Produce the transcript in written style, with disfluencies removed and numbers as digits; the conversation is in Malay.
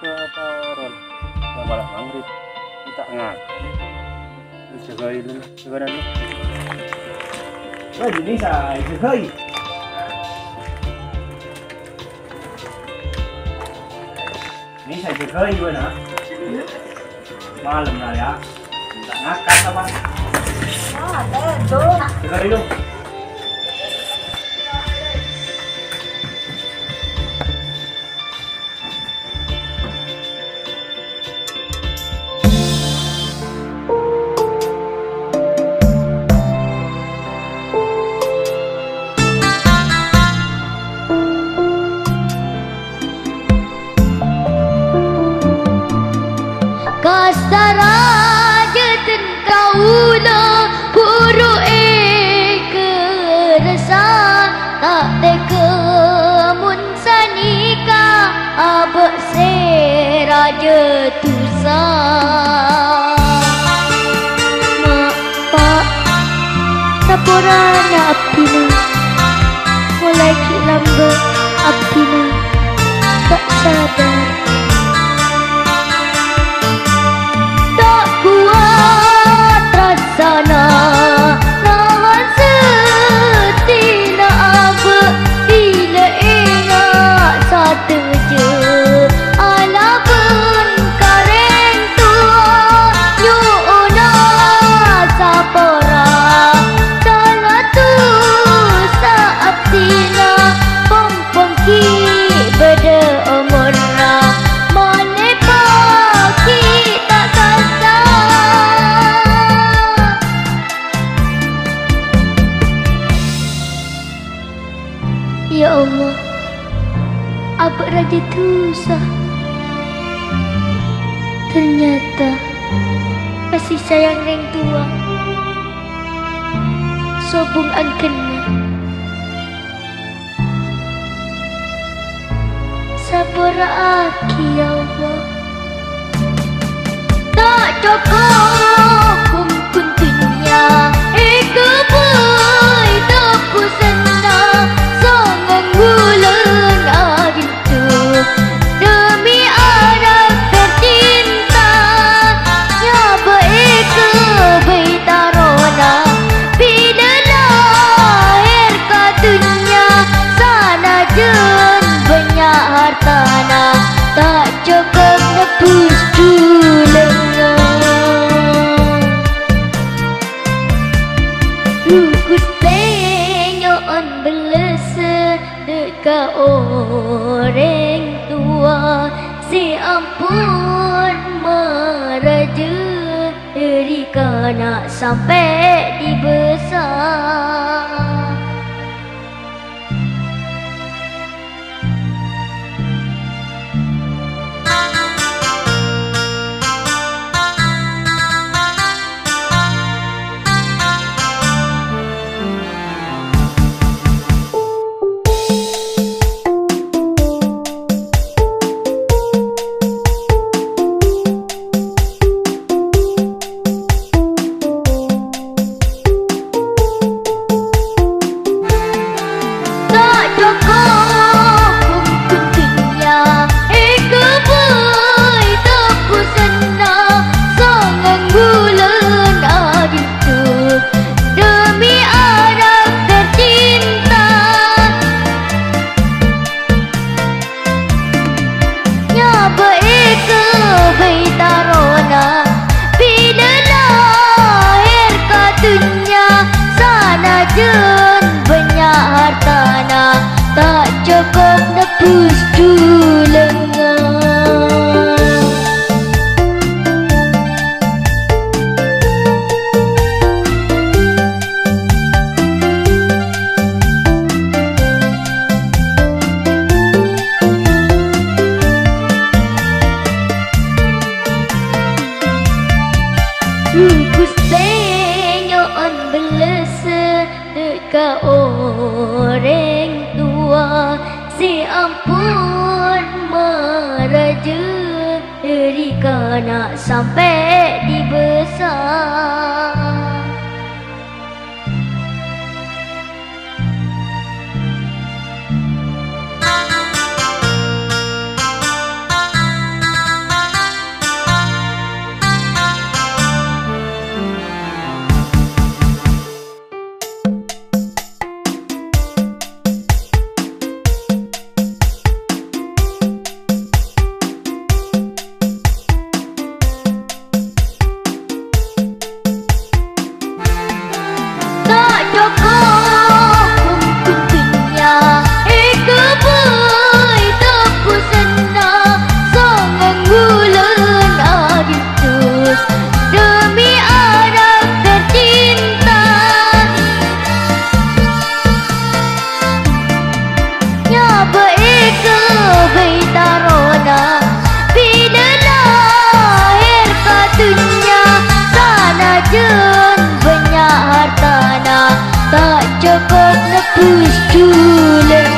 apa ron nggak malah maghrib kita ngak jagain dulu jagain dulu Wah, ini saya jagai. Ini saya jagai juga nak. Malam lah ya. Tak ngangkat apa? Ada tuh. Jagai dulu. Kastara jeten kaula puru kerasa tak teka mun sanika abek seraja tusa mak pak sapurana apina mulai ki lambe apina tak sadar sana lawan setina apa bila ingat satu je ala pun kareng tua nyuna sapora salah tu saat tina pompong ki beda umurna mane paki tak kasar. Ya Allah, abang raja susah. Ternyata kasih sayang yang tua sobung angkena. Sabar aki ya Allah. Tak cukup kumkuntunya ikubai tak senang. Bulan arintu demi anak tercinta ya baik kebaitarona bila lahir ke dunia sana jen banyak hartana tak cukup nebus dulenga rukus penyoan belesa dekat orang tua si ampun meraja dari kanak sampai dibesar. Jen banyak hartana tak cukup nebus dulenga. Rukus penyoan belesa dekat orang tua si ampun meraja dari kanak sampai dibesar. dapat nepus tulen